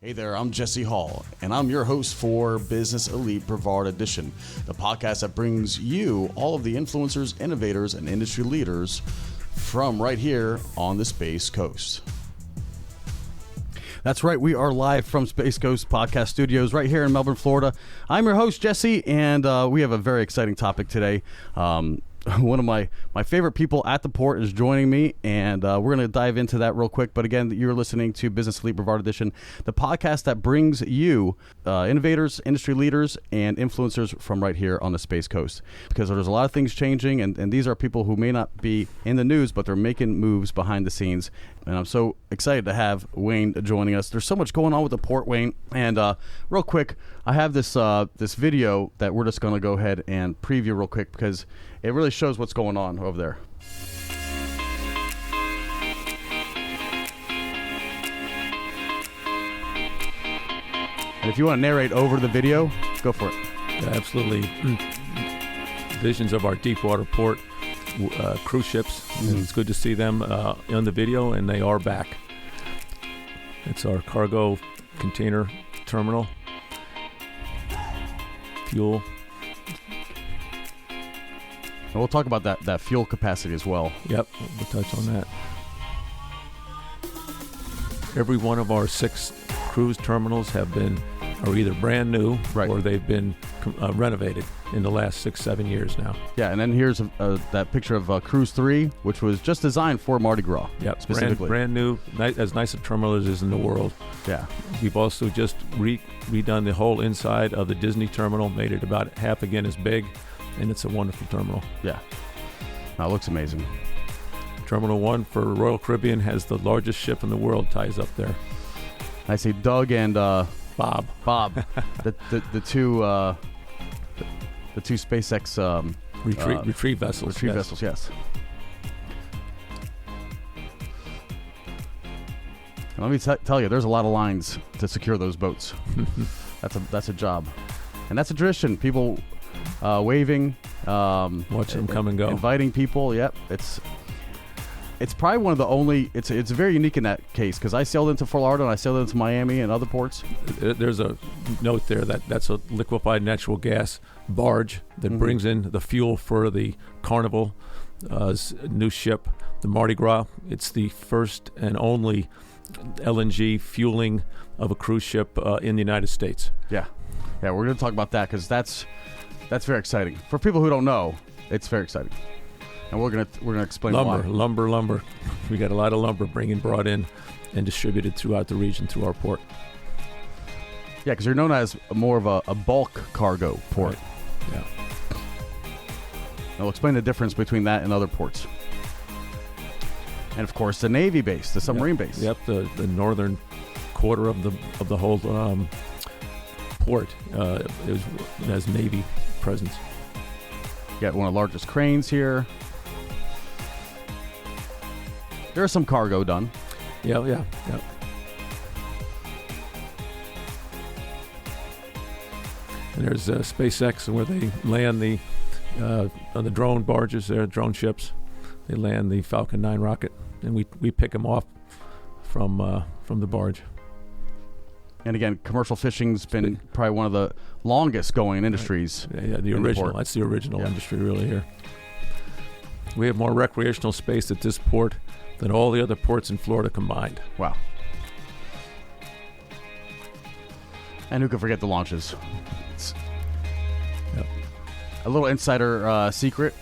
Hey there, I'm Jesse Hall, and I'm your host for Business Elite Brevard Edition, the podcast that brings you all of the influencers, innovators, and industry leaders from right here on the Space Coast. That's right, we are live from Space Coast Podcast Studios right here in Melbourne, Florida. I'm your host, Jesse, and we have a very exciting topic today. One of my favorite people at the port is joining me, and we're going to dive into that real quick. But again, you're listening to Business Elite Brevard Edition, the podcast that brings you innovators, industry leaders, and influencers from right here on the Space Coast. Because there's a lot of things changing, and these are people who may not be in the news, but they're making moves behind the scenes. And I'm so excited to have Wayne joining us. There's so much going on with the port, Wayne. And real quick, I have this video that we're just going to go ahead and preview real quick because it really shows what's going on over there. And if you want to narrate over the video, go for it. Yeah, absolutely. Visions of our deepwater port cruise ships. And it's good to see them on the video, and they are back. It's our cargo container terminal. Fuel. And we'll talk about that fuel capacity as well. Yep, we'll touch on that. Every one of our 6 cruise terminals are either brand new, right, or they've been renovated in the last 6-7 years now. Yeah, and then here's that picture of Cruise 3, which was just designed for Mardi Gras. Yep, specifically. Brand new, as nice a terminal as is in the world. Yeah. We've also just redone the whole inside of the Disney terminal, made it about half again as big, and it's a wonderful terminal. Yeah. No, it looks amazing. Terminal 1 for Royal Caribbean has the largest ship in the world, ties up there. I see Doug and Bob, the two SpaceX retrieve vessels. Retrieve vessels, yes. And let me tell you, there's a lot of lines to secure those boats. That's a job, and that's a tradition. People waving, watch them come and go, inviting people. Yep, it's probably one of the only. It's very unique in that case because I sailed into Fort Lauderdale and I sailed into Miami and other ports. There's a note there that's a liquefied natural gas barge that brings in the fuel for the Carnival new ship, the Mardi Gras. It's the first and only LNG fueling of a cruise ship in the United States. Yeah, we're going to talk about that because that's very exciting for people who don't know. It's very exciting. And we're gonna explain why. Lumber. We got a lot of lumber brought in and distributed throughout the region through our port. Yeah, because you're known as more of a bulk cargo port. Right. Yeah. And we'll explain the difference between that and other ports. And of course, the Navy base, the submarine base. Yep, the northern quarter of the whole port has Navy presence. You got one of the largest cranes here. There's some cargo done. Yeah. And there's SpaceX where they land on the drone barges there, drone ships. They land the Falcon 9 rocket, and we pick them off from the barge. And again, commercial fishing's been probably one of the longest going industries. Yeah, the original. That's the original industry really here. We have more recreational space at this port than all the other ports in Florida combined. Wow. And who could forget the launches? Yep. A little insider secret.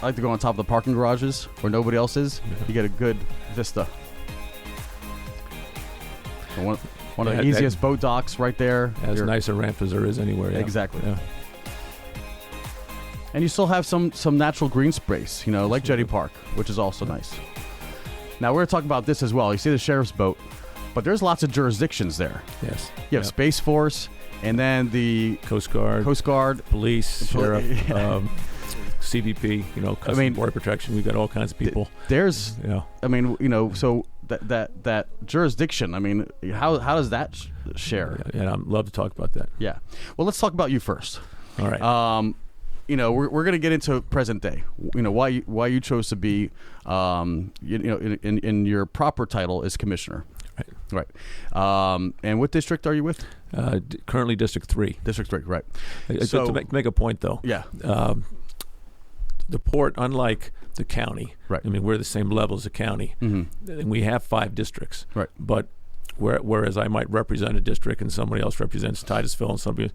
I like to go on top of the parking garages where nobody else is. Yeah. You get a good vista. So one of the easiest boat docks right there. As nice a ramp as there is anywhere. Yeah. Exactly. Yeah. And you still have some natural green space, like Jetty Park, which is also nice. Now, we're going to talk about this as well. You see the sheriff's boat, but there's lots of jurisdictions there. Yes. You have Space Force, and then the Coast Guard, police, sheriff, CBP, Customs Border Protection. We've got all kinds of people. There's, so that jurisdiction, how does that share? Yeah, I'd love to talk about that. Yeah. Well, let's talk about you first. All right. We're going to get into present day. Why you chose to be, in your proper title is commissioner. Right. And what district are you with? Currently District 3. District 3, right. So to make a point, though. Yeah. The port, unlike the county, right. I mean, we're the same level as the county, and we have 5 districts. Right. But whereas I might represent a district and somebody else represents Titusville and somebody,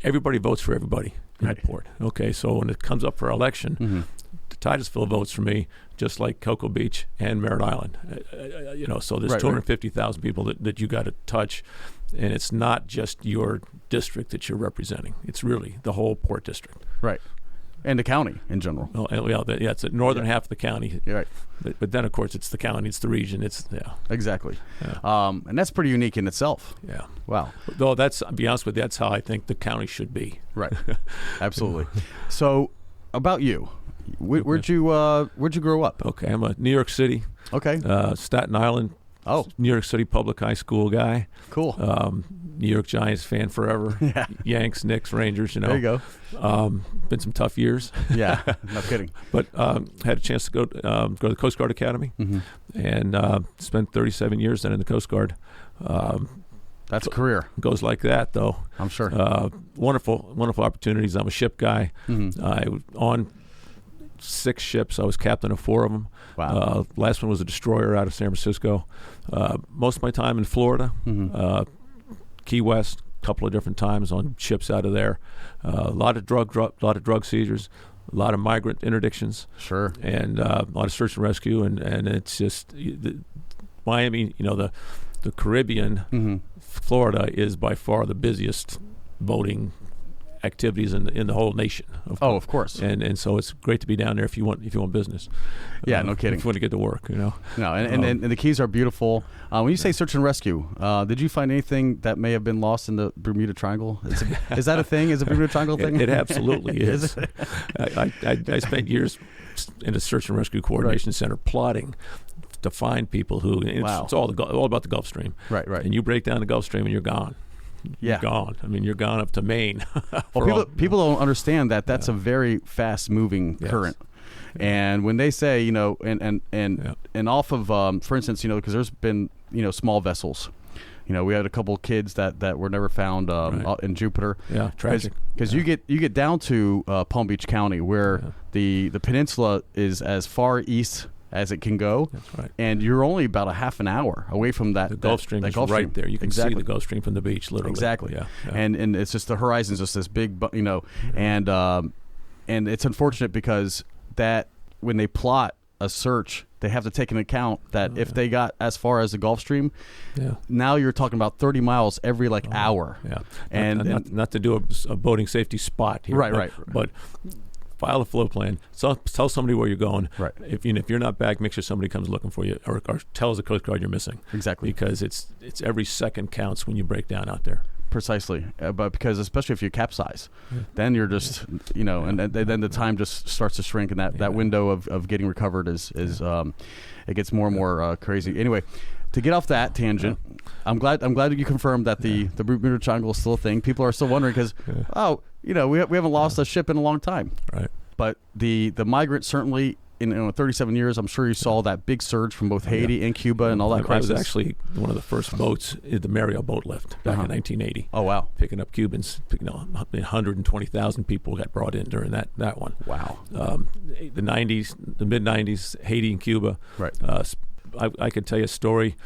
everybody votes for everybody in the port. Okay, so when it comes up for election, Titusville votes for me, just like Cocoa Beach and Merritt Island. So there's 250,000 people that you got to touch, and it's not just your district that you're representing. It's really the whole port district. Right. And the county in general. Oh, yeah, it's the northern half of the county. Right. But then, of course, it's the county, it's the region, Exactly. Yeah. And that's pretty unique in itself. Yeah. Wow. Though to be honest with you, that's how I think the county should be. Right. Absolutely. So, about you, where'd you grow up? Okay, I'm a New York City. Okay. Staten Island. Oh. New York City public high school guy. Cool. New York Giants fan forever. Yeah. Yanks, Knicks, Rangers, There you go. Been some tough years. Yeah, no kidding. But had a chance to go to the Coast Guard Academy and spent 37 years then in the Coast Guard. That's a career. Goes like that, though. I'm sure. Wonderful opportunities. I'm a ship guy. I was on 6 ships. I was captain of 4 of them. Wow. Last one was a destroyer out of San Francisco. Most of my time in Florida, Key West, a couple of different times on ships out of there. A lot of drug seizures, a lot of migrant interdictions. Sure. And a lot of search and rescue. And it's just Miami. The Caribbean, Florida is by far the busiest boating activities in the whole nation. Of course. And so it's great to be down there if you want business. Yeah, no kidding. If you want to get to work, No, and the Keys are beautiful. When you say search and rescue, did you find anything that may have been lost in the Bermuda Triangle? Is that a thing? Is the Bermuda Triangle thing? It absolutely is. I spent years in a search and rescue coordination center plotting to find people who. It's all about the Gulf Stream. Right. And you break down the Gulf Stream and you're gone. Yeah. You're gone. I mean, you're gone up to Maine. Well, people don't understand that that's a very fast-moving current. And when they say, and off of, for instance, because there's been, small vessels. We had a couple of kids that were never found in Jupiter. Yeah, tragic. Because you get down to Palm Beach County, where the peninsula is as far east as it can go. That's right. And you're only about a half an hour away from that. The Gulf Stream is right there. You can see the Gulf Stream from the beach, literally. Exactly. Yeah. And it's just the horizon's just this big, and it's unfortunate because that when they plot a search, they have to take into account that if they got as far as the Gulf Stream, now you're talking about 30 miles every hour. Yeah. And not to do a boating safety spot here. Right. But file a flow plan. Tell somebody where you're going. Right. If you're not back, make sure somebody comes looking for you, or tells the Coast Guard you're missing. Exactly. Because it's every second counts when you break down out there. Precisely, but because especially if you capsize, then you're just and then the time just starts to shrink, and that window of getting recovered is it ggets more and more crazy. Anyway, to get off that tangent, I'm glad that you confirmed that the Bermuda Triangle is still a thing. People are still wondering because we haven't lost a ship in a long time. Right. But the migrants certainly. In 37 years, I'm sure you saw that big surge from both Haiti and Cuba and all that crisis. I was actually one of the first boats, the Mariel boat lift back in 1980. Oh, wow. Picking up Cubans. 120,000 people got brought in during that one. Wow. The mid-90s, Haiti and Cuba. Right. I can tell you a story.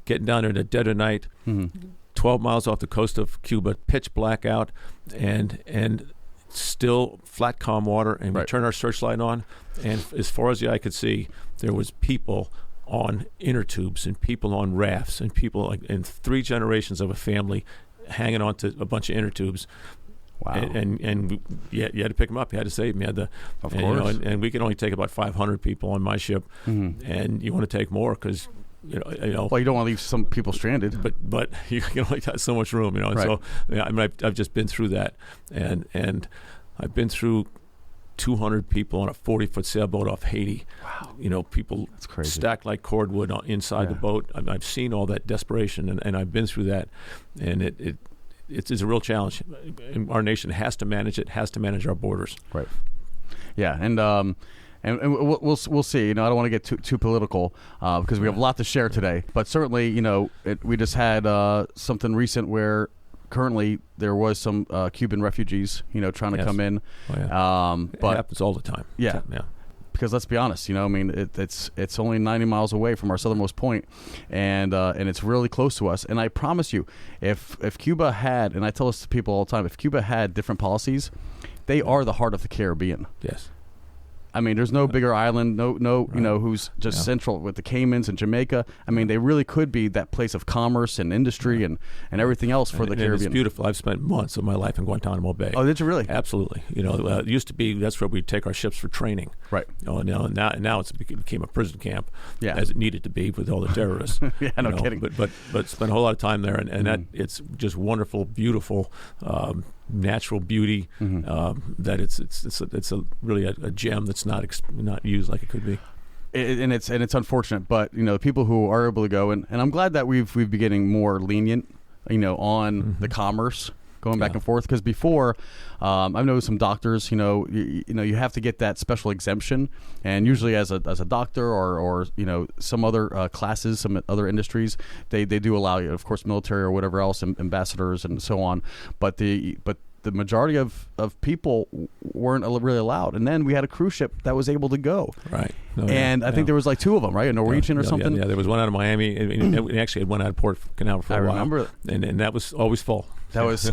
Getting down there in the dead of night, 12 miles off the coast of Cuba, pitch blackout, and still flat calm water, and we turn our searchlight on, and as far as the eye could see, there was people on inner tubes and people on rafts and people and 3 generations of a family hanging on to a bunch of inner tubes. Wow. And you had to pick them up. You had to save them. Of course. And we could only take about 500 people on my ship, and you want to take more because well, you don't want to leave some people stranded, but you can only got so much room, And so, I've just been through that, and I've been through 200 people on a 40-foot sailboat off Haiti. Wow. People stacked like cordwood inside the boat. I've seen all that desperation, and I've been through that, and it's a real challenge. Our nation has to manage it. Has to manage our borders. Right. Yeah, and And we'll see. I don't want to get too political because we have a lot to share today. But certainly, we just had something recent where currently there was some Cuban refugees, trying to come in. Oh, yeah. But it happens all the time. Yeah. Because let's be honest, it's only 90 miles away from our southernmost point, and it's really close to us. And I promise you, if Cuba had, and I tell this to people all the time, if Cuba had different policies, they are the heart of the Caribbean. Yes. I mean, there's no bigger island, who's just central with the Caymans and Jamaica. I mean, they really could be that place of commerce and industry and everything else for the Caribbean. It's beautiful. I've spent months of my life in Guantanamo Bay. Oh, did you really? Absolutely. It used to be that's where we'd take our ships for training. Right. Now it became a prison camp, as it needed to be with all the terrorists. Yeah, no kidding. But spent a whole lot of time there, and that it's just wonderful, beautiful. Natural beauty, that it's really a gem that's not used like it could be. And it's unfortunate, but the people who are able to go, and I'm glad that we've been getting more lenient, on the commerce going back and forth, because before I've noticed some doctors, you have to get that special exemption, and usually as a doctor or some other classes, some other industries, they do allow you, of course, military or whatever else, ambassadors and so on, but the majority of people weren't really allowed. And then we had a cruise ship that was able to go. Right. I think there was like 2 of them, right? A Norwegian or something? Yeah, there was one out of Miami, and actually had one out of Port Canaveral for a while. I remember. And that was always full. That was,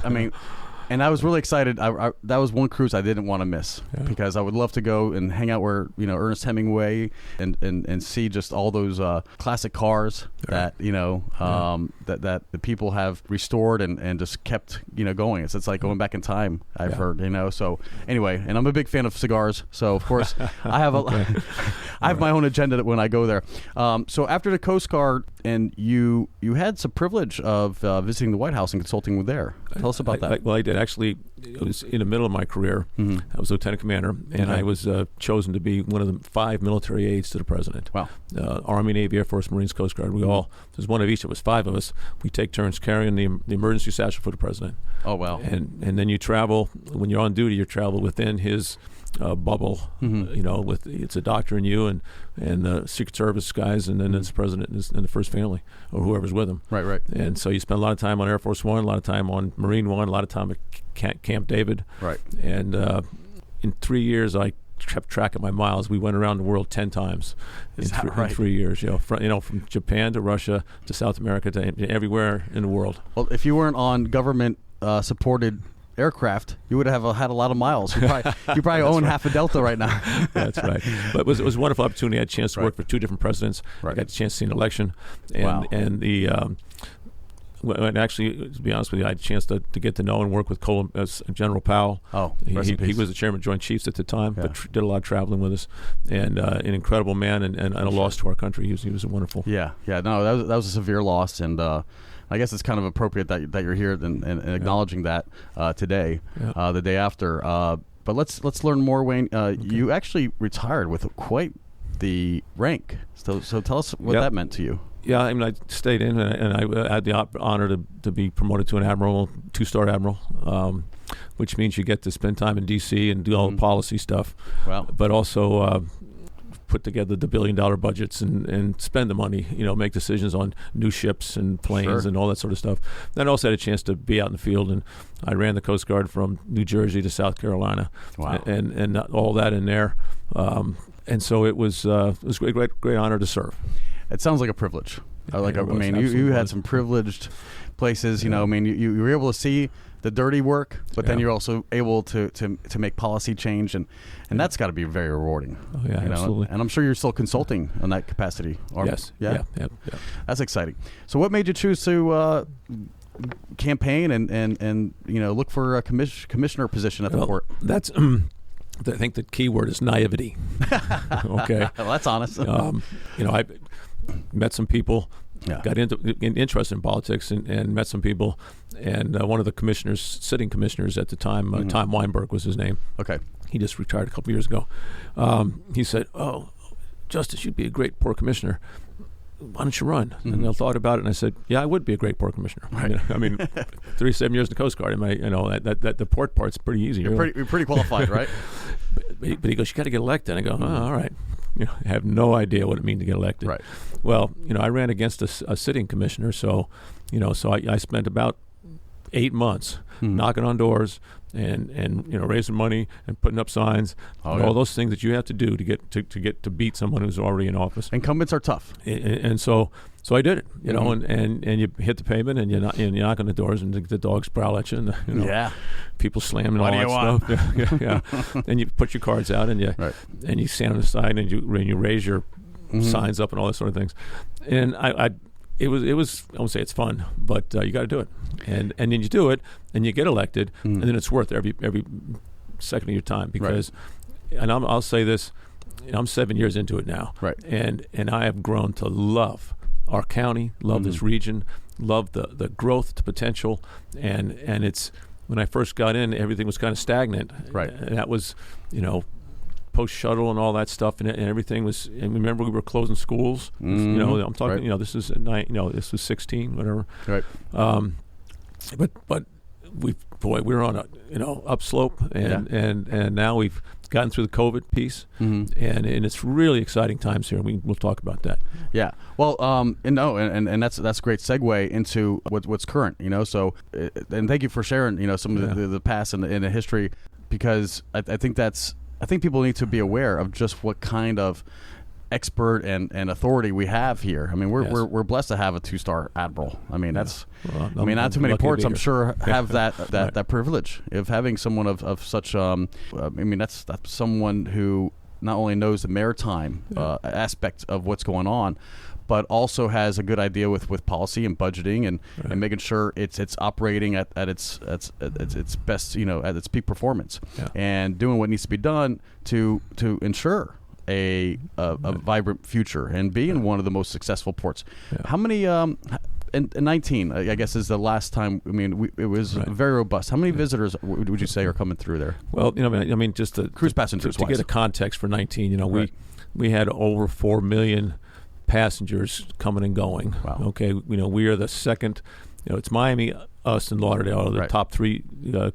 and I was really excited. That was one cruise I didn't want to miss, because I would love to go and hang out where Ernest Hemingway and see just all those classic cars that that the people have restored and just kept going. It's like going back in time. I've heard So anyway, and I'm a big fan of cigars. So of course I have I have my own agenda when I go there. So after the Coast Guard, and you had some privilege of visiting the White House and consulting with there. Tell us about that. Well, I did. Actually, it was in the middle of my career. I was lieutenant commander, and I was chosen to be one of the 5 military aides to the president. Wow. Army, Navy, Air Force, Marines, Coast Guard. There's one of each. It was 5 of us. We take turns carrying the emergency satchel for the president. Oh, wow. And then you travel, when you're on duty, you travel within his bubble, with it's a doctor and you and the Secret Service guys, and then it's the president and the first family or whoever's with him. Right. And so you spend a lot of time on Air Force One, a lot of time on Marine One, a lot of time at Camp David. Right. And in 3 years, I kept track of my miles. We went around the world 10 times in 3 years. From Japan to Russia to South America to everywhere in the world. Well, if you weren't on government supported aircraft, you would have had a lot of miles. You probably own half a Delta right now. That's right. But it was a wonderful opportunity. I had a chance to work for 2 different presidents. I got a chance to see an election, and the. And actually, to be honest with you, I had a chance to get to know and work with General Powell. Oh, he was the chairman of Joint Chiefs at the time, but did a lot of traveling with us, and an incredible man and a loss to our country. He was a wonderful. Yeah. No, that was a severe loss, and I guess it's kind of appropriate that you're here and acknowledging that today, the day after. But let's learn more, Wayne. You actually retired with quite the rank. So tell us what that meant to you. Yeah, I stayed in, and I had the honor to be promoted to an admiral, 2-star admiral, which means you get to spend time in D.C. and do all the policy stuff. Wow. But also put together the billion-dollar budgets and spend the money, make decisions on new ships and planes and all that sort of stuff. Then I also had a chance to be out in the field, and I ran the Coast Guard from New Jersey to South Carolina. Wow. And all that in there. And so it was a great honor to serve. It sounds like a privilege. You had some privileged places. You were able to see the dirty work, but then you're also able to make policy change, and that's got to be very rewarding. Oh, yeah, absolutely. And I'm sure you're still consulting in that capacity. Yes. Yeah. That's exciting. So, what made you choose to campaign and look for a commissioner position at the port? That's. I think the key word is naivety. Okay. Well, that's honest. I met some people, got interested in politics, and met some people. And one of the sitting commissioners at the time, Tom Weinberg was his name. Okay. He just retired a couple years ago. He said, "Oh, Justice, you'd be a great port commissioner. Why don't you run?" And I thought about it, and I said, "Yeah, I would be a great port commissioner." Right. 37 years in the Coast Guard. The port part's pretty easy. You're pretty qualified, right? but he goes, you got to get elected. And I go, oh, all right. I have no idea what it means to get elected. Right. Well, I ran against a sitting commissioner, so I spent about 8 months knocking on doors and raising money and putting up signs, all those things that you have to do to beat someone who's already in office. Incumbents are tough, and so I did it, and you hit the pavement and you knock on the doors and the dogs prowl at you, and people slam and all that stuff. Yeah. And you put your cards out and you stand on the side and you raise your signs up and all that sort of things, and It was I won't say it's fun, but you got to do it, and then you do it, and you get elected, and then it's worth every second of your time because, and I'll say this, I'm 7 years into it now, and I have grown to love our county, love this region, love the growth, the potential, and it's when I first got in, everything was kind of stagnant, and that was post shuttle and all that stuff, and everything was. And remember, we were closing schools. I'm talking. This is this was 16, whatever. Right. But we were on a upslope, and now we've gotten through the COVID piece, and it's really exciting times here. We'll talk about that. Yeah. Well, and that's a great segue into what's current. So and thank you for sharing. Some of the past and the history, because I think people need to be aware of just what kind of expert and authority we have here. I mean, we're blessed to have a 2-star admiral. I mean, that's not too many ports, I'm sure, have that privilege of having someone of such. That's someone who not only knows the maritime aspect of what's going on, but also has a good idea with policy and budgeting and making sure it's operating at its best, at its peak performance, and doing what needs to be done to ensure a vibrant future and being one of the most successful ports. How many? In 19, I guess, is the last time. I mean, it was very robust. How many visitors would you say are coming through there? Well, just the cruise passengers. To get a context for 19, we had over 4 million passengers coming and going. Wow. Okay, we are the second. It's Miami, us, and Lauderdale are the top 3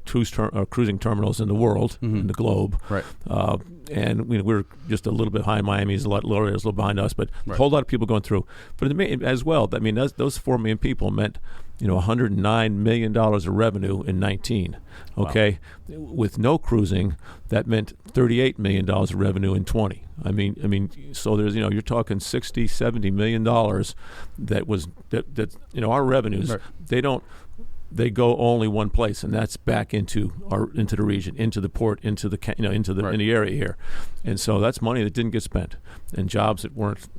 cruising terminals in the world, in the globe. Right. And we're just a little bit behind Miami's, Lauderdale's a little behind us, but a whole lot of people going through. But as well, those 4 million people meant $109 million of revenue in 19. Okay, with no cruising, that meant $38 million of revenue in 20. I mean, so there's you're talking $60-70 million that our revenues they go only one place, and that's back into the region, into the port, into the in the area here, and so that's money that didn't get spent, and jobs that weren't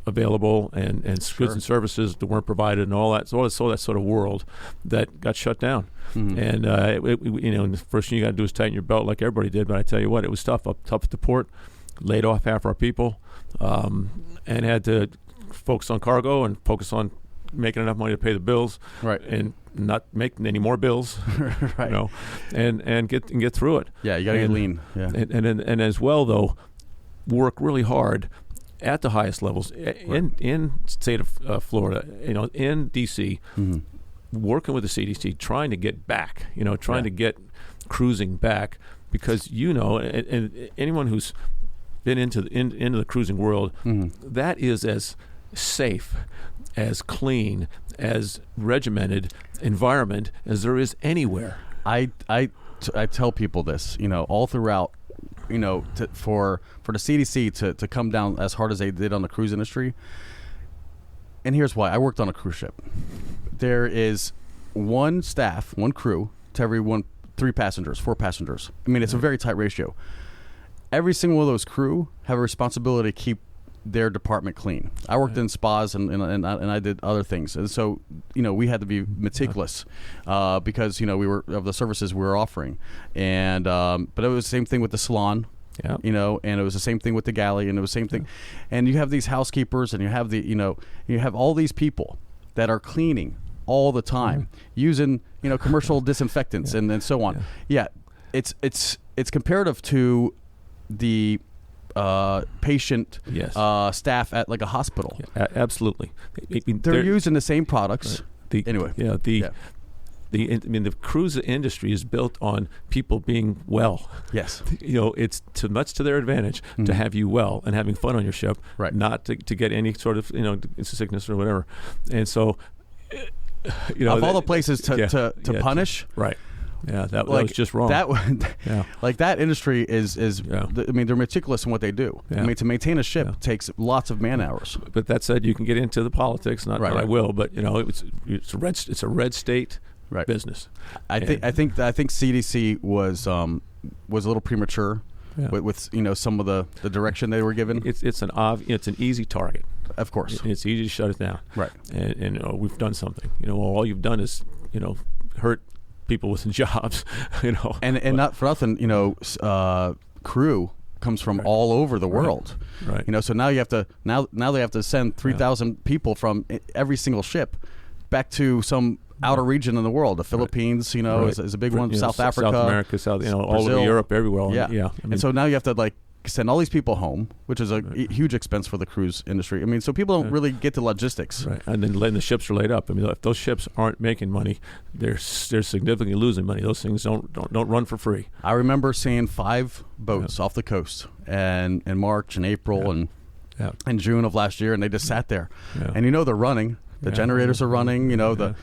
available, and goods and services that weren't provided, and all that sort of world that got shut down. And the first thing you got to do is tighten your belt, like everybody did. But I tell you what, it was tough at the port. Laid off half our people, and had to focus on cargo and focus on making enough money to pay the bills, and not make any more bills, and get through it. Yeah, you got to get lean. Yeah, and as well though, work really hard at the highest levels in state of Florida, in DC, working with the CDC, trying to get back, trying to get cruising back, because and anyone who's been into the cruising world, that is as safe, as clean, as regimented environment as there is anywhere. I tell people this, all throughout, for the CDC to come down as hard as they did on the cruise industry. And here's why. I worked on a cruise ship. There is one crew to every 4 passengers. I mean, it's a very tight ratio. Every single one of those crew have a responsibility to keep their department clean. I worked in spas and I did other things, and so we had to be meticulous because we were of the services we were offering, and but it was the same thing with the salon, and it was the same thing with the galley, and it was the same thing, and you have these housekeepers, and you have you have all these people that are cleaning all the time using commercial disinfectants and so on. It's comparative to the patient staff at like a hospital. Absolutely. They're using the same products. the cruise industry is built on people being well. Yes. It's too much to their advantage to have you well and having fun on your ship, right, not to get any sort of sickness or whatever. And so, of all the places to punish, right? Yeah, that was just wrong. Like that industry is they're meticulous in what they do. Yeah. I mean, to maintain a ship takes lots of man hours. But that said, you can get into the politics. Not that I will, but it's a red state business. I think CDC was a little premature with some of the direction they were given. It's an easy target. Of course, and it's easy to shut it down. Right, and we've done something. All you've done is hurt people with jobs. And not for nothing. Crew comes from all over the world. Right. So now you have to now they have to send 3,000 people from every single ship back to some outer region in the world. The Philippines, is a big one. South Africa, South America, all Brazil, over Europe, everywhere. Yeah. And so now you have to send all these people home, which is a huge expense for the cruise industry. I mean, so people don't really get the logistics. Right. And then the ships are laid up. I mean, if those ships aren't making money, they're significantly losing money. Those things don't run for free. I remember seeing 5 boats off the coast and in March and April and June of last year, and they just sat there. Yeah. And they're running. The generators are running. The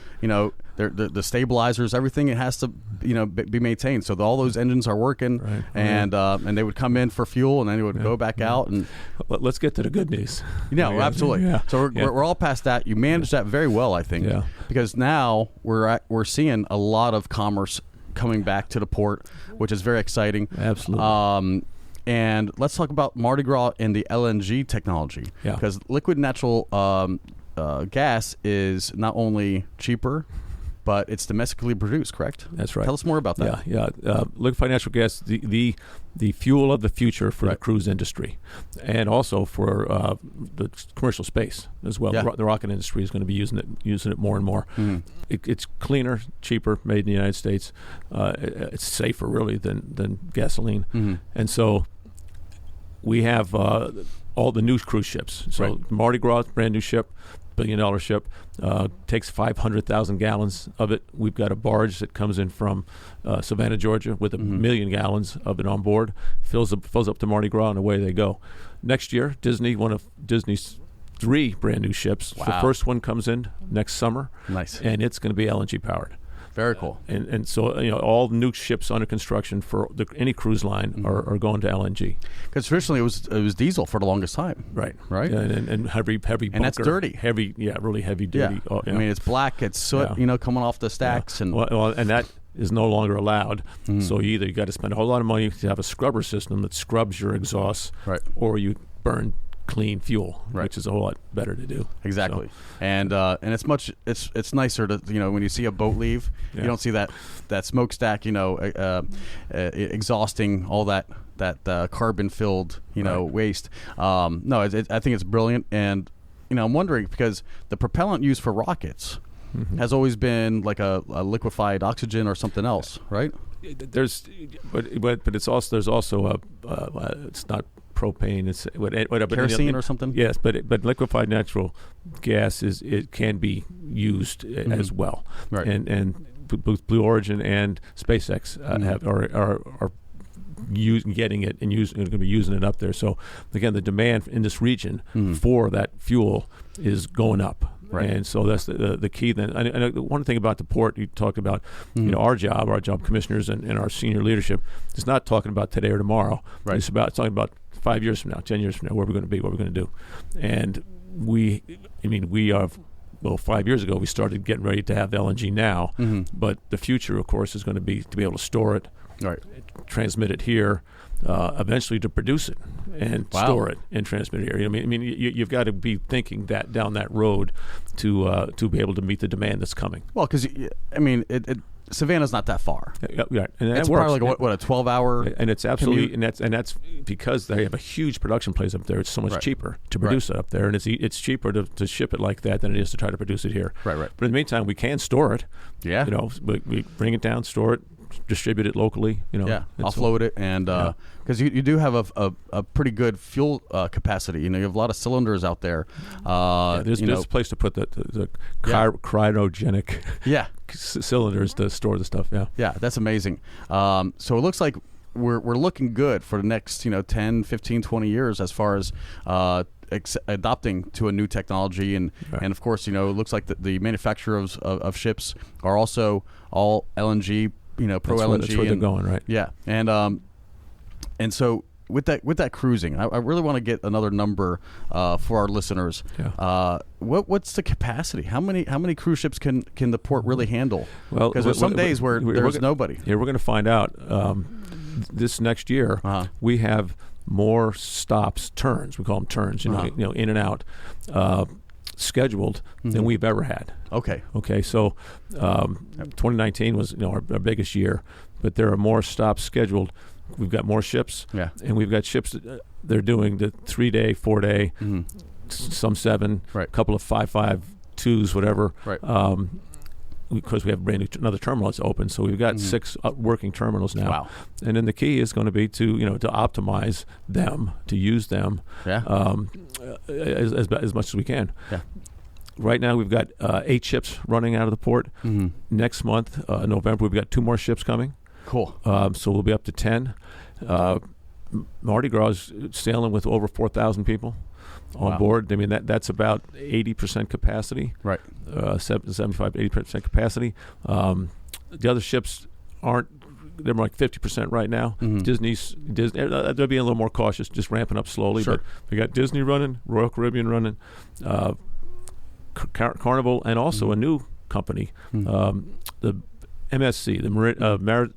stabilizers, everything, it has to be maintained. So all those engines are working, and they would come in for fuel, and then they would go back out. And let's get to the good news. Absolutely. Yeah. So we're all past that. You managed that very well, I think, because now we're seeing a lot of commerce coming back to the port, which is very exciting. Absolutely. And let's talk about Mardi Gras and the LNG technology, because liquid natural gas is not only cheaper, but it's domestically produced, correct? That's right. Tell us more about that. Liquefied natural gas, the fuel of the future for the cruise industry, and also for the commercial space as well. Yeah. The rocket industry is going to be using it more and more. Mm-hmm. It's cleaner, cheaper, made in the United States. It's safer, really, than gasoline. Mm-hmm. And so we have all the new cruise ships. So Mardi Gras, brand new ship. $1 billion ship, takes 500,000 gallons of it. We've got a barge that comes in from Savannah, Georgia, with 1 million gallons of it on board. Fills up to Mardi Gras, and away they go. Next year, Disney, one of Disney's 3 brand new ships. Wow. The first one comes in next summer. Nice. And it's going to be LNG powered. Very cool. And so all new ships under construction for any cruise line are going to LNG. Because traditionally it was diesel for the longest time. Right. And heavy bunker. And that's dirty. Heavy, really heavy duty. Yeah. I mean, it's black, it's soot, coming off the stacks. And that is no longer allowed. So you got to spend a whole lot of money to have a scrubber system that scrubs your exhaust, or you burn clean fuel, which is a whole lot better to do. Exactly. So. And it's nicer to when you see a boat leave, you don't see that smokestack, exhausting all that carbon filled waste. No, I think it's brilliant, and I'm wondering, because the propellant used for rockets has always been like a liquefied oxygen or something else, right? But it's also there's also it's not propane, it's whatever, kerosene or something. Yes, but liquefied natural gas it can be used as well, right? And both Blue Origin and SpaceX are getting it and going to be using it up there. So again, the demand in this region for that fuel is going up. Right. And so that's the key. Then, and one thing about the port, you talked about, our job, commissioners and our senior leadership, is not talking about today or tomorrow. Right. It's talking about 5 years from now, 10 years from now, where we're going to be, what we're going to do. And we are. Well, 5 years ago, we started getting ready to have LNG now, but the future, of course, is going to be able to store it, transmit it here, eventually to produce it and store it and transmit it here. I mean, you've got to be thinking that down that road to be able to meet the demand that's coming. Well, because Savannah's not that far. Yeah, and it's probably like a 12-hour. And it's absolutely, and that's because they have a huge production place up there. It's so much cheaper to produce it up there, and it's cheaper to ship it like that than it is to try to produce it here. Right. But in the meantime, we can store it. Yeah. We bring it down, store it, distribute it locally. Offload it, and because you do have a pretty good fuel capacity. You have a lot of cylinders out there. There's a place to put the cryogenic cylinders to store the stuff. That's amazing. So it looks like we're looking good for the next 10, 15, 20 years as far as adopting to a new technology, and of course, it looks like the manufacturers of ships are also all LNG, pro LNG. That's where they're going, right? Yeah, and so with that cruising, I really want to get another number for our listeners. What's the capacity? How many cruise ships can the port really handle? Well, because there's some days where there's nobody. Yeah, we're going to find out this next year. We have more stops, turns. We call them turns. In and out, scheduled than we've ever had. Okay. So 2019 was our biggest year, but there are more stops scheduled. We've got more ships, and we've got ships that they're doing the 3-day, 4-day, some 7, a couple of 5.5/2s, whatever. Right. Because we have another terminal that's open, so we've got 6 working terminals now. Wow. And then the key is going to be to to optimize them, to use them as much as we can. Yeah. Right now we've got 8 ships running out of the port. Next month, November, we've got 2 more ships coming. Cool. So we'll be up to 10. Mardi Gras is sailing with over 4,000 people on board. I mean, that's about 80% capacity. Right. 75 to 80% capacity. The other ships aren't. They're like 50% right now. Disney. They'll be a little more cautious, just ramping up slowly. Sure. But we got Disney running, Royal Caribbean running, Carnival, and also a new company, the MSC, the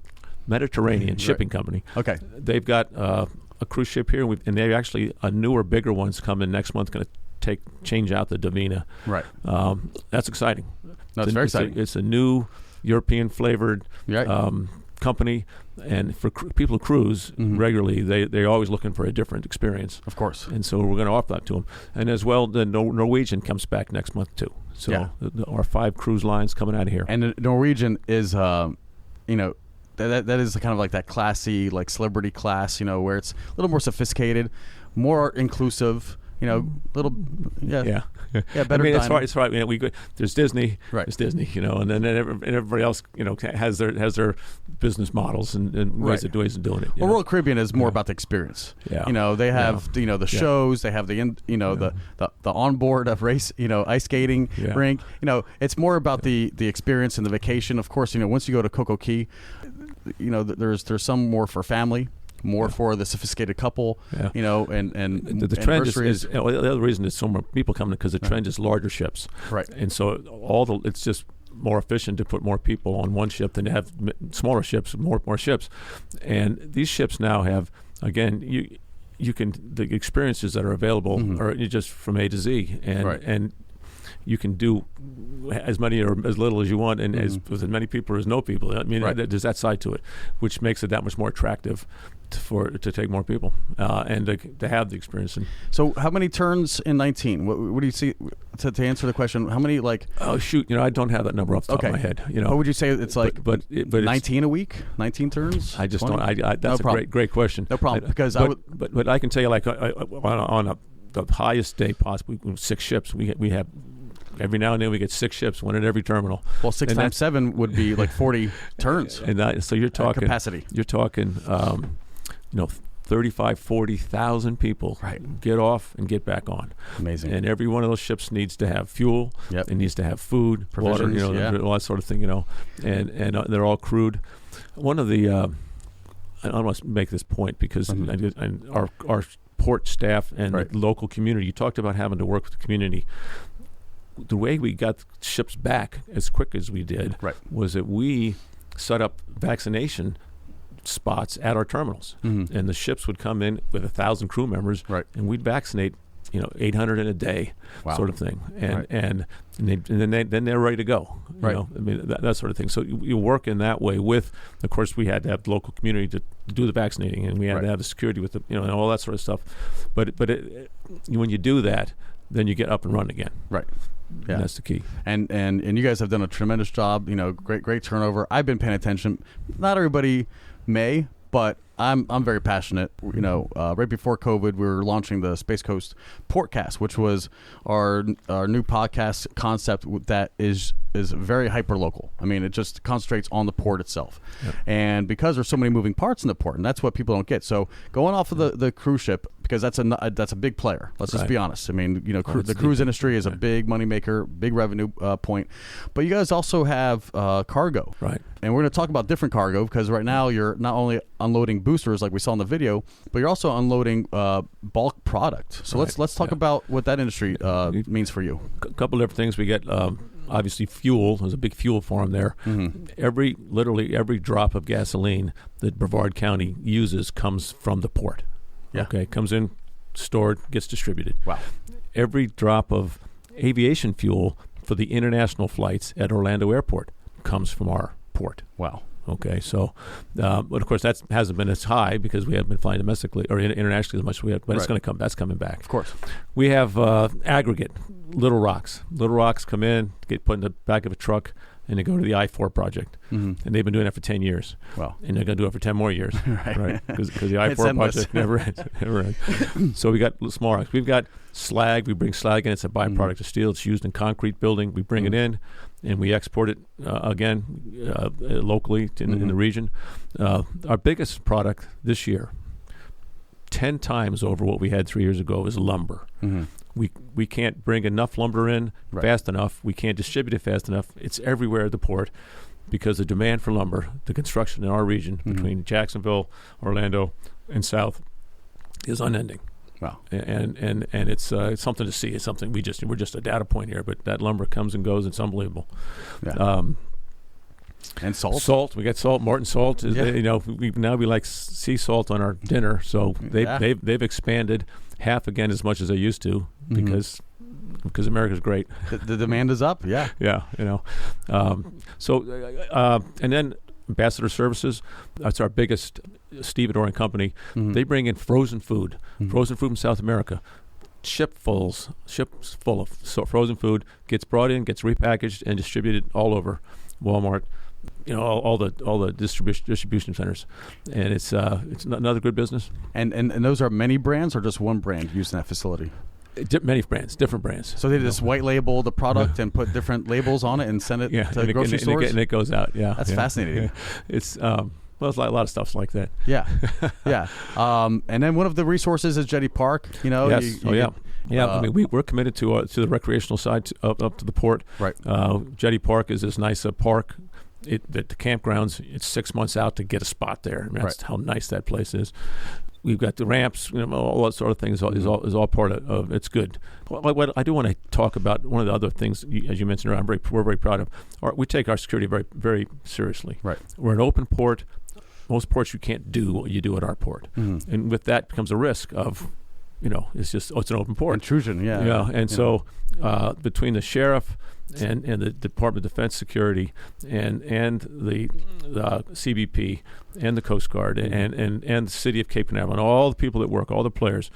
Mediterranean Shipping Company. Okay. They've got a cruise ship here, and they actually a newer, bigger one's coming next month. Going to change out the Divina. Right. That's exciting. That's very exciting. It's a new European flavored company, and for people who cruise regularly, they're always looking for a different experience. Of course. And so we're going to offer that to them. And as well, the Norwegian comes back next month too. So our 5 cruise lines coming out of here. And the Norwegian is, that is kind of like that classy, like celebrity class, where it's a little more sophisticated, more inclusive. Better. I mean, it's right. There's Disney, right? There's Disney, and then everybody else, has their business models and ways of doing it. Well, Royal Caribbean is more about the experience. Yeah. They have the shows, they have the onboard of race, ice skating rink. It's more about the experience and the vacation. Of course, once you go to Coco Key, there's some more for family. More for the sophisticated couple, and the trend is the other reason is so more people coming because the trend is larger ships, right? And so it's just more efficient to put more people on one ship than to have smaller ships, more ships, and these ships now have the experiences that are available are just from A to Z, and you can do as many or as little as you want, and with as many people or as no people. I mean, there's that side to it, which makes it that much more attractive to take more people and to have the experience. So, how many turns in 19? What do you see to answer the question? How many Oh shoot! I don't have that number off the top of my head. What would you say it's like? But 19 a week, 19 turns. I just 20? Don't. That's no a great question. No problem. But I can tell you, on the highest day possible, 6 ships. We have. Every now and then we get 6 ships, one at every terminal. Well, 6 times 7 would be like 40 turns. And so you're talking capacity. You're talking, 35, 40,000 people get off and get back on. Amazing. And every one of those ships needs to have fuel. Yep. It needs to have food, provisions, water, all that sort of thing. And they're all crewed. One of the I want to make this point because our port staff and the local community. You talked about having to work with the community. The way we got ships back as quick as we did was that we set up vaccination spots at our terminals, and the ships would come in with 1,000 crew members, and we'd vaccinate, 800 in a day, sort of thing, and then they're ready to go. I mean that sort of thing. So you work in that way. With, of course, we had to have the local community to do the vaccinating, and we had to have the security with the, and all that sort of stuff. But when you do that, then you get up and run again. Right. Yeah. That's the key. And you guys have done a tremendous job. Great turnover. I've been paying attention. Not everybody may, but I'm very passionate. Right before COVID, we were launching the Space Coast Portcast, which was our new podcast concept that is very hyper local. I mean, it just concentrates on the port itself. Yep. And because there's so many moving parts in the port, and that's what people don't get. So going off of the cruise ship, because that's a big player. Let's just be honest. I mean, the cruise industry is a big moneymaker, big revenue point. But you guys also have cargo. Right. And we're going to talk about different cargo, because right now you're not only unloading boosters like we saw in the video, but you're also unloading bulk product. So let's talk about what that industry means for you. A couple of different things. We get obviously fuel. There's a big fuel farm there. Mm-hmm. Literally every drop of gasoline that Brevard County uses comes from the port. Yeah. Okay, comes in, stored, gets distributed. Wow. Every drop of aviation fuel for the international flights at Orlando Airport comes from our port. Wow. Okay, so, but of course that hasn't been as high because we haven't been flying domestically or internationally as much as we have, but it's going to come. That's coming back. Of course. We have aggregate, little rocks. Little rocks come in, get put in the back of a truck, and they go to the I-4 project. Mm-hmm. And they've been doing that for 10 years. Wow. And they're going to do it for 10 more years. Right. Because the I-4 project never ends. So we got small rocks. We've got slag. We bring slag in. It's a byproduct of steel. It's used in concrete building. We bring it in, and we export it locally in the region. Our biggest product this year, 10 times over what we had 3 years ago, is lumber. Mm-hmm. We can't bring enough lumber in fast enough. We can't distribute it fast enough. It's everywhere at the port because the demand for lumber, the construction in our region between Jacksonville, Orlando, and South is unending. Wow. And it's something to see. It's something we're just a data point here, but that lumber comes and goes. It's unbelievable. Yeah. And salt. We got salt. Morton salt is we like sea salt on our dinner. So they've expanded half again as much as they used to because America's great. The demand is up. Yeah. Yeah. And then Ambassador Services, that's our biggest stevedore company. Mm-hmm. They bring in frozen food from South America. Ships full of frozen food gets brought in, gets repackaged, and distributed all over Walmart. All the distribution centers, and it's another good business. And those are many brands or just one brand used in that facility? Many brands, different brands. So they just white label the product and put different labels on it and send it to the grocery stores? And it goes out, That's fascinating. Yeah. It's there's a lot of stuff like that. Yeah, yeah. And then one of the resources is Jetty Park. Yes. I mean, we're committed to the recreational side up to the port. Right. Jetty Park is this nice park. The campgrounds, it's 6 months out to get a spot there. I mean, that's how nice that place is. We've got the ramps, all that sort of things is all part of it's good. What I do want to talk about, one of the other things, as you mentioned, we're very proud of. We take our security very, very seriously. Right. We're an open port. Most ports you can't do what you do at our port, and with that comes a risk of, it's an open port. Intrusion, yeah. Yeah, and so between the sheriff and the Department of Defense Security and the CBP and the Coast Guard and the City of Cape Canaveral and all the people that work, all the players,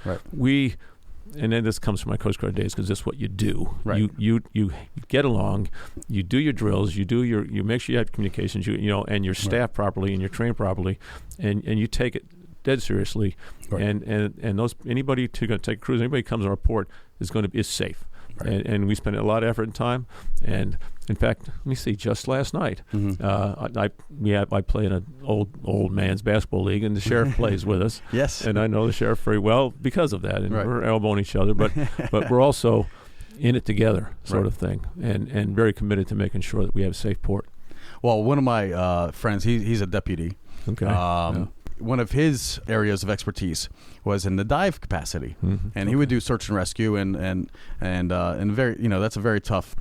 and then this comes from my Coast Guard days because this is what you do. Right. You get along, you do your drills, you make sure you have communications, and you're staffed properly and you're trained properly, and you take it dead seriously. Right. And those anybody to go take a cruise, anybody who comes on our port is safe. Right. And we spend a lot of effort and time. And in fact, let me see. Just last night, I play in an old man's basketball league, and the sheriff plays with us. Yes. And I know the sheriff very well because of that. And we're elbowing each other, but we're also in it together, sort of thing, and very committed to making sure that we have a safe port. Well, one of my friends, he's a deputy. Okay. One of his areas of expertise was in the dive capacity, and he would do search and rescue, and very that's a very tough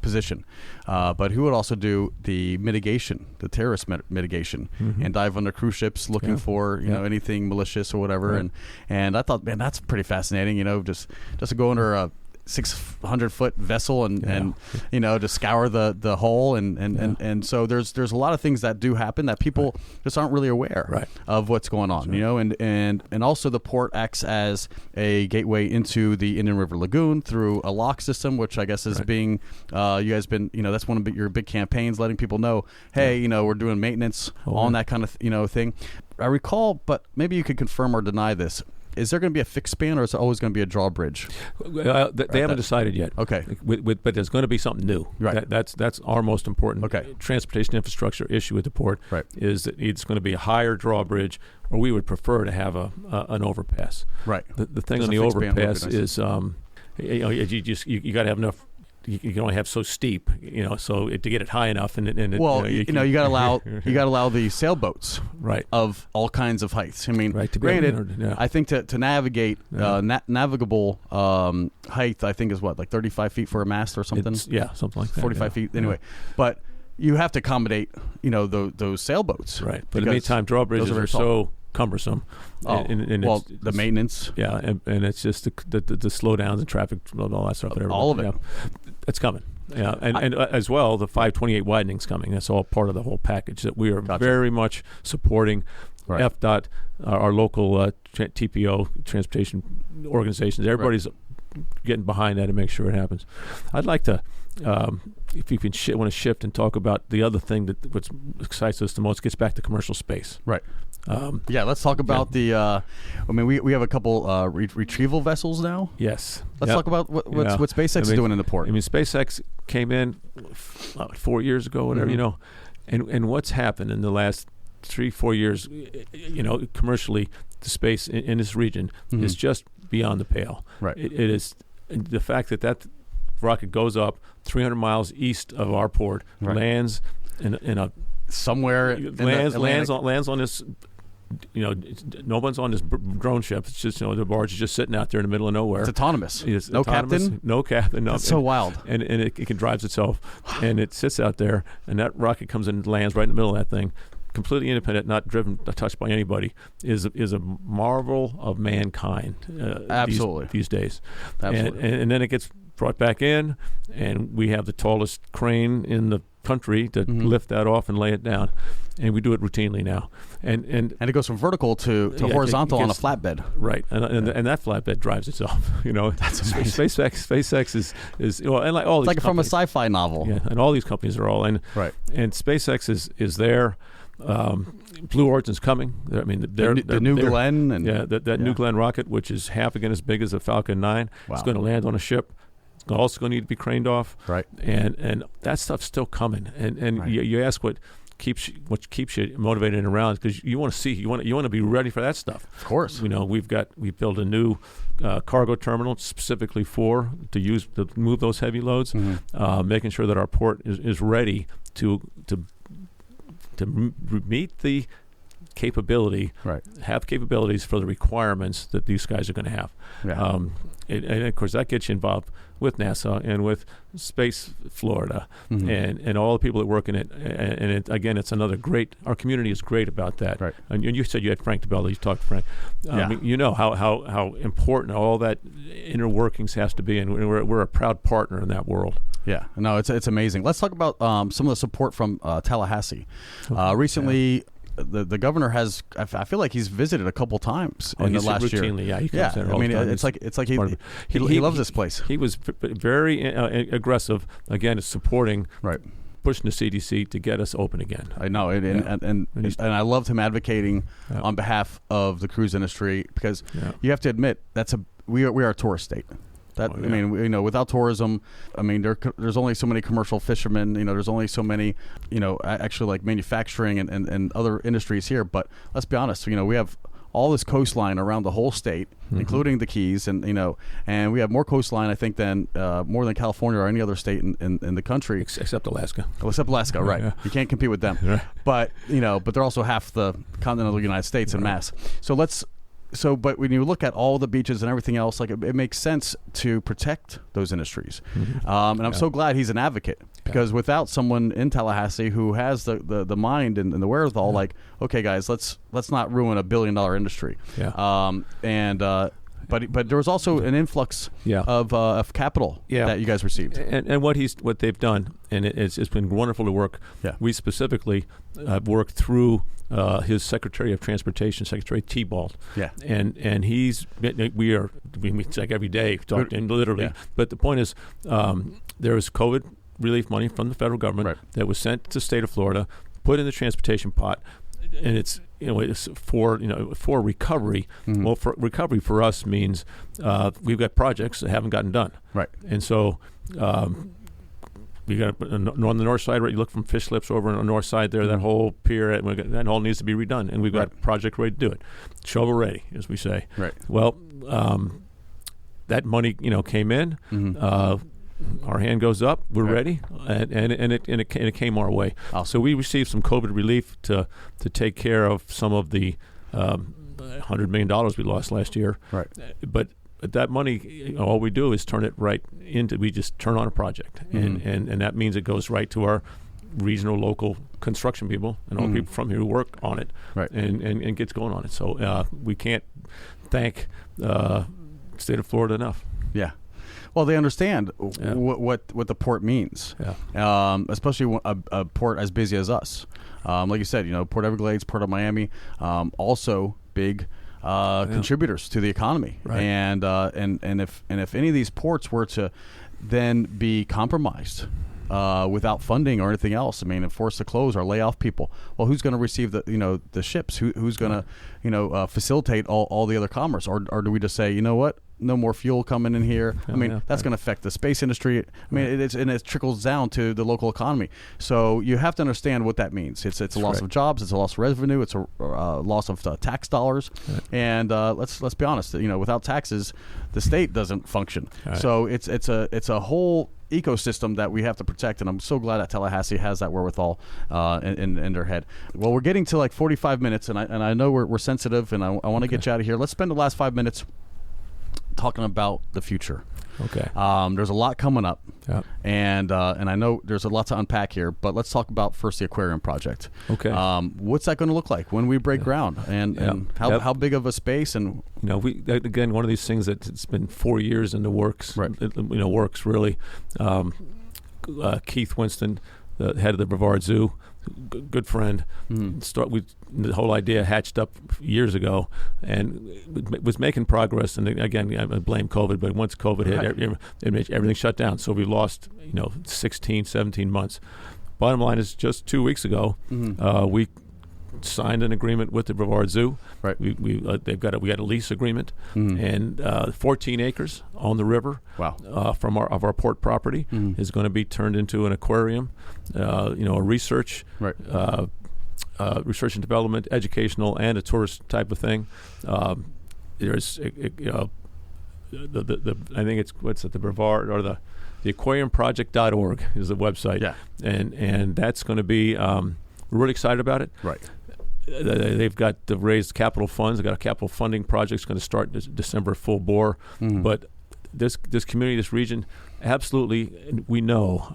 position. But he would also do the mitigation, the terrorist mitigation, and dive under cruise ships looking for anything malicious or whatever. And I thought, man, that's pretty fascinating. Just to go under 600-foot vessel and to scour the hull and so there's a lot of things that do happen that people just aren't really aware of what's going on. And also the port acts as a gateway into the Indian River Lagoon through a lock system, which I guess is being you guys been that's one of your big campaigns, letting people know, hey, we're doing maintenance on that kind of thing. I recall, but maybe you could confirm or deny this. Is there going to be a fixed span, or is it always going to be a drawbridge? They haven't decided yet. Okay. But there's going to be something new. Right. That's our most important transportation infrastructure issue at the port. Right. Is that it's going to be a higher drawbridge, or we would prefer to have an overpass. Right. The thing on the overpass is you got to have enough. You can only have so steep, so to get it high enough, and you got to allow the sailboats of all kinds of heights. I mean, granted, I think to navigate navigable height, I think is like 35 feet for a mast or something. Something like that. 45 feet anyway, but you have to accommodate those sailboats. Right, but in the meantime, drawbridges are so cumbersome. The maintenance. Yeah, and it's just the slowdowns and traffic, all that stuff. All of it. It's coming. Yeah, and as well, the 528 widening's coming. That's all part of the whole package that we are very much supporting. FDOT, our local TPO, transportation organizations, everybody's getting behind that to make sure it happens. I'd like to, if you can want to shift and talk about the other thing that what excites us the most, gets back to commercial space. Right. Let's talk about the. We have a couple retrieval vessels now. Yes. Let's talk about what SpaceX is doing in the port. SpaceX came in 4 years ago, whatever, and what's happened in the last 3-4 years, commercially, the space in this region is just beyond the pale. Right. It is the fact that rocket goes up 300 miles east of our port, lands in a somewhere lands on this. No one's on this drone ship. It's just the barge is just sitting out there in the middle of nowhere. It's autonomous. No captain. No. That's so wild. And it can drive itself, and it sits out there, and that rocket comes and lands right in the middle of that thing, completely independent, not touched by anybody. Is a marvel of mankind. Absolutely. These days. Absolutely. And then it gets brought back in, and we have the tallest crane in the country to lift that off and lay it down, and we do it routinely now. And it goes from vertical to horizontal on a flatbed. Right, and that flatbed drives itself. That's amazing. SpaceX is and like all these like companies, from a sci-fi novel. Yeah, and all these companies are all in. Right, and SpaceX is there. Blue Origin's coming. The New Glenn and New Glenn rocket, which is half again as big as a Falcon 9. Wow. It's going to land on a ship. It's also going to need to be craned off. Right, and that stuff's still coming. And you ask what keeps you motivated and around, because you want to see, you want to be ready for that stuff. Of course, we built a new cargo terminal specifically to move those heavy loads, making sure that our port is ready to meet the capability, have capabilities for the requirements that these guys are going to have. Yeah. And of course that gets you involved with NASA and with Space Florida and all the people that work in it. And again, it's another great. Our community is great about that. Right. And you said you had Frank DeBella. You talked to Frank. How important all that inner workings has to be, and we're a proud partner in that world. Yeah, no, it's amazing. Let's talk about some of the support from Tallahassee. Recently, the governor has. I feel like he's visited a couple times in the last year. Yeah, he comes there all the time. It's like he loves this place. He was very aggressive again, supporting. Right. Pushing the CDC to get us open again. I know, and I loved him advocating on behalf of the cruise industry, because you have to admit we are a tourist state. Without tourism, there's only so many commercial fishermen. There's only so many, actually like manufacturing and other industries here. But let's be honest, we have all this coastline around the whole state, including the Keys, and we have more coastline, I think, than more than California or any other state in the country, except Alaska. Right? Yeah. You can't compete with them. Right. But but they're also half the continental United States in mass. But when you look at all the beaches and everything else, like it makes sense to protect those industries. And I'm so glad he's an advocate, because without someone in Tallahassee who has the mind and the wherewithal, like, okay, guys, let's not ruin $1 billion industry. Yeah. but there was also an influx of capital that you guys received. And what they've done, and it's been wonderful to work. Yeah. We specifically worked through his Secretary of Transportation, Secretary T-Bald. Yeah. And we meet like every day, talk to him literally. Yeah. But the point is, there was COVID relief money from the federal government that was sent to the state of Florida, put in the transportation pot, and it's for recovery. Mm-hmm. Well, for recovery for us means we've got projects that haven't gotten done. Right. And so we got on the north side, right? You look from Fish Lips over on the north side there, that whole pier, that all needs to be redone, and we've got a project ready to do it, shovel ready, as we say. Right. Well, that money came in. Mm-hmm. Our hand goes up. We're ready, and it came our way. Awesome. So we received some COVID relief to take care of some of the $100 million we lost last year. Right. But that money, all we do is turn it right into. We just turn on a project, and that means it goes right to our regional, local construction people and all people from here who work on it, and gets going on it. So we can't thank the state of Florida enough. Yeah. Well, they understand what the port means, especially a port as busy as us. Like you said, Port Everglades, Port of Miami, also big contributors to the economy. Right. And if any of these ports were to then be compromised without funding or anything else, and forced to close or lay off people, well, who's going to receive the ships? Who's going to facilitate all the other commerce? Or do we just say, you know what? No more fuel coming in here. That's going to affect the space industry. It trickles down to the local economy. So you have to understand what that means. It's a loss of jobs. It's a loss of revenue. It's a loss of tax dollars. Right. And let's be honest. Without taxes, the state doesn't function. Right. So it's a whole ecosystem that we have to protect, and I'm so glad that Tallahassee has that wherewithal in their head. Well, we're getting to like 45 minutes, and I know we're sensitive, and I want to get you out of here. Let's spend the last 5 minutes talking about the future. Okay. There's a lot coming up, and I know there's a lot to unpack here, but let's talk about first the Aquarium project. Okay. What's that going to look like when we break ground, and how big of a space? And we again, one of these things that it's been 4 years in the works. Right. Works really. Keith Winston, the head of the Brevard Zoo, good friend. The whole idea hatched up years ago, and was making progress. And again, I blame COVID, but once COVID hit, it made everything shut down. So we lost 16, 17 months. Bottom line is, just 2 weeks ago, we signed an agreement with the Brevard Zoo. Right. We got a lease agreement, and 14 acres on the river. Wow. From our port property is going to be turned into an aquarium. A research. Right. Research and development, educational, and a tourist type of thing. There's, I think it's the Brevard or the aquariumproject.org is the website. Yeah. And that's going to be, we're really excited about it. Right. They've got the raised capital funds. They've got a capital funding project. It's going to start December full bore. But this community, this region, absolutely, we know,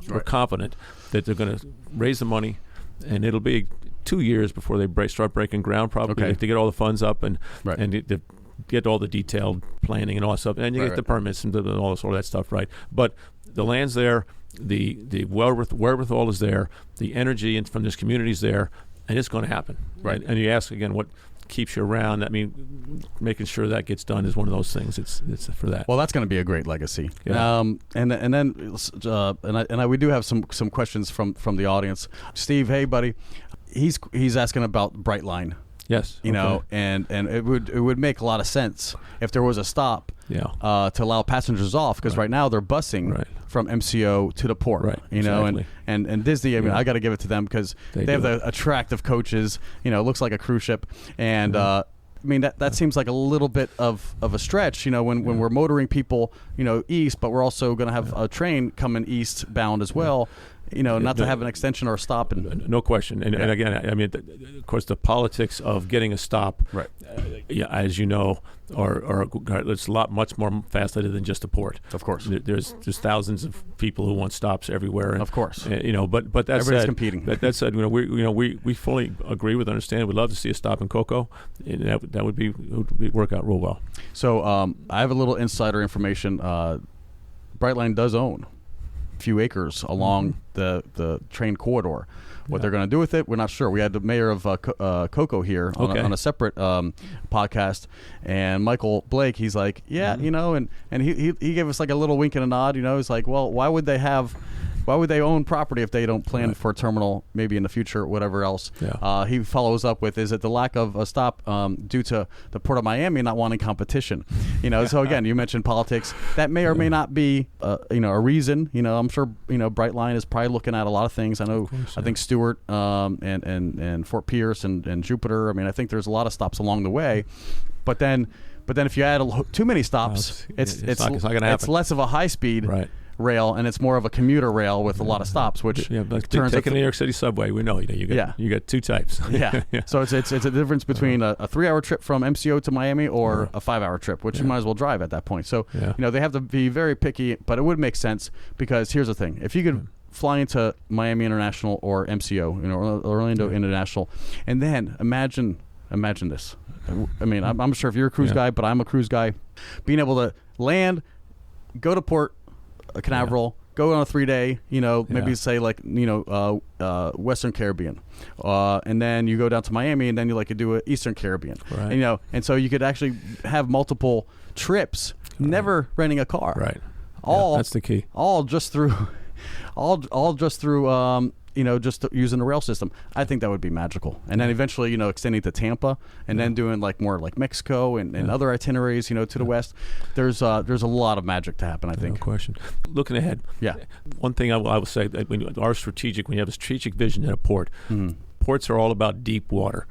we're confident that they're going to raise the money. And it'll be 2 years before they start breaking ground, probably, to get all the funds up and to get all the detailed planning and all that stuff. And you get the permits and all that stuff, right? But the land's there, the wherewithal is there, the energy from this community is there, and it's going to happen, right? And you ask again, what keeps you around? Making sure that gets done is one of those things. It's for that. Well, that's going to be a great legacy. Yeah. And then we do have some questions from the audience. Steve, hey buddy, he's asking about Brightline. Yes. And it would make a lot of sense if there was a stop to allow passengers off, because right now they're busing from MCO to the port. Right. Exactly. and Disney, I got to give it to them, because they have the attractive coaches. It looks like a cruise ship, and that seems like a little bit of a stretch, when we're motoring people, east, but we're also going to have a train coming eastbound as well. not to have an extension or a stop. And no question. And again, I mean, of course, the politics of getting a stop, right? As you know, are it's a lot much more fascinated than just a port. Of course, there's thousands of people who want stops everywhere. And, of course, but that everybody's said, competing. That said, we fully agree with, understand. We'd love to see a stop in Cocoa, and that would work out real well. So I have a little insider information. Brightline does own a few acres along the train corridor. What they're going to do with it, we're not sure. We had the mayor of Cocoa here on a separate podcast, and Michael Blake, he's like, and he gave us like a little wink and a nod. He's like, well, why would they own property if they don't plan for a terminal maybe in the future or whatever else? Yeah. He follows up with, is it the lack of a stop due to the Port of Miami not wanting competition? So again, you mentioned politics. That may or may not be a reason. I'm sure Brightline is probably looking at a lot of things. I know. I think Stewart and Fort Pierce and Jupiter. I mean, I think there's a lot of stops along the way. But then if you add too many stops, it's not going to happen. It's less of a high speed. Right. Rail, and it's more of a commuter rail with a lot of stops, which turns taking the New York City subway. We know you got two types. Yeah. So it's a difference between a 3-hour trip from MCO to Miami or a 5-hour trip, which you might as well drive at that point. So they have to be very picky, but it would make sense because here's the thing: if you could fly into Miami International or MCO, Orlando International, and then imagine this. I mean, I'm sure if you're a cruise guy, but I'm a cruise guy, being able to land, go to port. Canaveral, go on a 3-day, maybe say like, Western Caribbean. And then you go down to Miami and then you do an Eastern Caribbean. Right. And so you could actually have multiple trips, never renting a car. Right. That's the key. All just through, just using the rail system. I think that would be magical. And then eventually, extending to Tampa and then doing more like Mexico and other itineraries, to the west. There's a lot of magic to happen, I think. No question. Looking ahead. Yeah. One thing I will say that when you have a strategic vision at a port, ports are all about deep water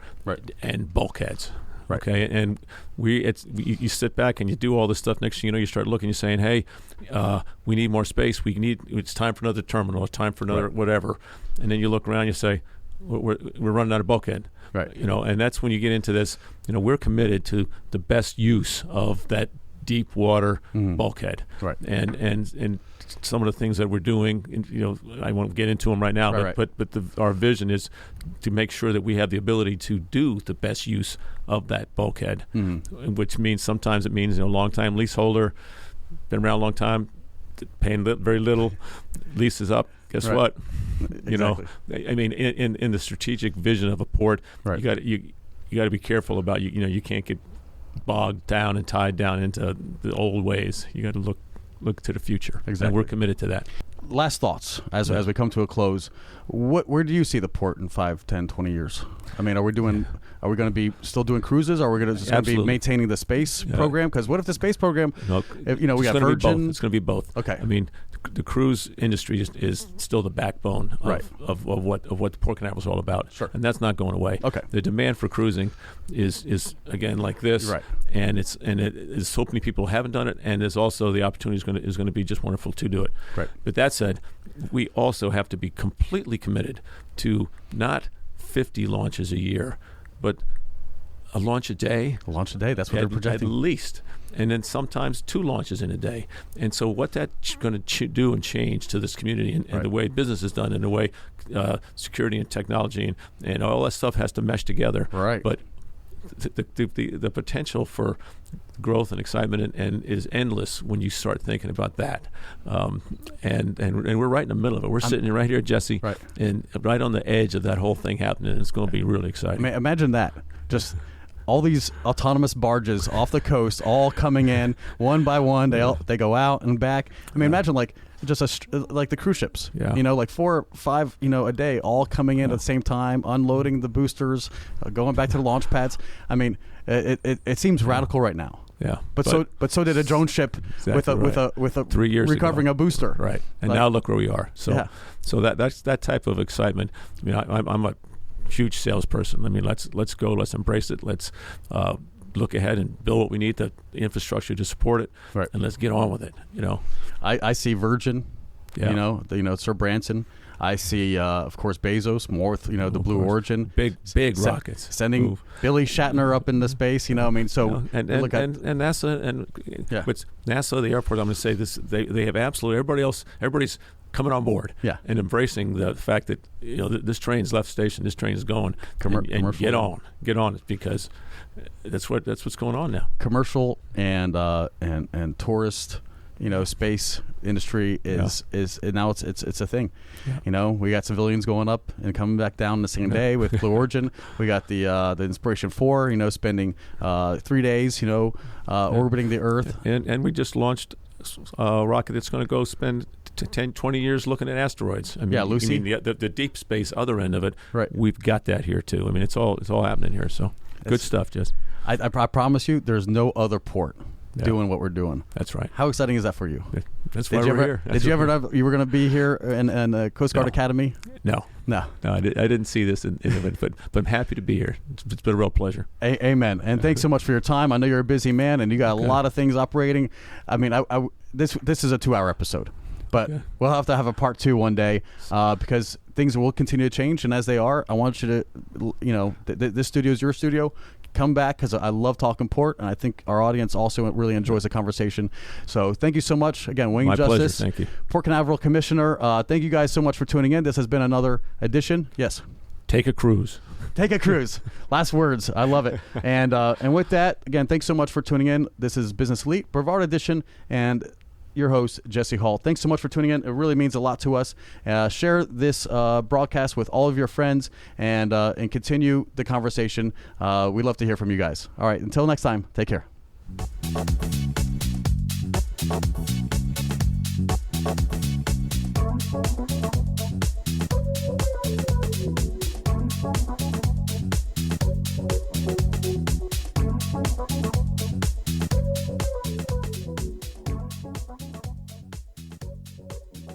and bulkheads. Right. Okay, and you sit back and you do all this stuff. Next thing you know, you start looking. You're saying, "Hey, we need more space. It's time for another terminal. It's time for another whatever." And then you look around. You say, "We're running out of bulkhead." Right. And that's when you get into this. We're committed to the best use of that deep water bulkhead. Right. And some of the things that we're doing, I won't get into them right now, but our vision is to make sure that we have the ability to do the best use of that bulkhead, which means sometimes it means long time leaseholder, been around a long time, paying very little, lease is up. Guess what? Exactly. I mean, in the strategic vision of a port, you got to be careful about you can't get bogged down and tied down into the old ways. You got to look to the future. Exactly. And we're committed to that. Last thoughts as we come to a close. Where do you see the port in 5, 10, 20 years? I mean, are we going to be still doing cruises? Or are we going to be maintaining the space program? Because what if the space program, we got Virgin? It's going to be both. Okay. I mean, the cruise industry is still the backbone of what the Port Canaveral is all about. Sure. And that's not going away. Okay. The demand for cruising is again like this. Right. And it is so many people haven't done it, and there's also the opportunity is going to be just wonderful to do it. Right. But that said, we also have to be completely committed to not 50 launches a year, but a launch a day. A launch a day, that's what they're projecting. At least. And then sometimes 2 launches in a day. And so what that's going to do and change to this community and the way business is done and the way security and technology and all that stuff has to mesh together. Right. But the potential for growth and excitement and is endless when you start thinking about that. And we're right in the middle of it. We're sitting right here, Jesse, and right on the edge of that whole thing happening. And it's going to be really exciting. Imagine that. Just all these autonomous barges off the coast, all coming in one by one. They go out and back. I mean, imagine like the cruise ships. Yeah. 4 or 5 a day, all coming in at the same time, unloading the boosters, going back to the launch pads. I mean, it seems radical right now. Yeah, but so did a drone ship with a 3 years recovering ago. A booster. Right, and now look where we are. So that's that type of excitement. I mean, I'm a huge salesperson. I mean, let's go. Let's embrace it. Let's look ahead and build what we need, the infrastructure to support it, and let's get on with it. I see Virgin. Sir Branson. I see, of course, Bezos, more with, the Blue Origin. Big rockets. Sending Billy Shatner up into space, I mean, so and NASA, and with NASA, the airport, I'm going to say this, they have absolutely, everybody's coming on board and embracing the fact that, this train's left station, this train is going, and get on it, because that's what's going on now. Commercial and tourist, space industry is now it's a thing. We got civilians going up and coming back down the same day with Blue Origin. We got the Inspiration 4, spending 3 days, orbiting the Earth. And we just launched a rocket that's going to go spend 10, 20 years looking at asteroids. I mean, Lucy. The deep space other end of it. Right. We've got that here too. I mean, it's all happening here. So good stuff, Jess. I promise you, there's no other port doing what we're doing. That's right. How exciting is that for you? That's why we're here. Did you ever know you were going to be here in Coast Guard Academy? No, I didn't see this in it, but I'm happy to be here. It's been a real pleasure. Amen. And thanks so much for your time. I know you're a busy man, and you got a lot of things operating. I mean, this is a 2-hour episode, but we'll have to have a part 2 one day because things will continue to change, and as they are, I want you to, this studio is your studio. Come back, because I love talking port, and I think our audience also really enjoys the conversation. So thank you so much. Again, Wayne My Justice, pleasure. Thank you. Port Canaveral Commissioner. Thank you guys so much for tuning in. This has been another edition. Yes. Take a cruise. Take a cruise. Last words. I love it. And with that, again, thanks so much for tuning in. This is Business Elite, Brevard Edition, and your host, Jesse Hall. Thanks so much for tuning in. It really means a lot to us. Share this broadcast with all of your friends and continue the conversation. We'd love to hear from you guys. All right, until next time, take care.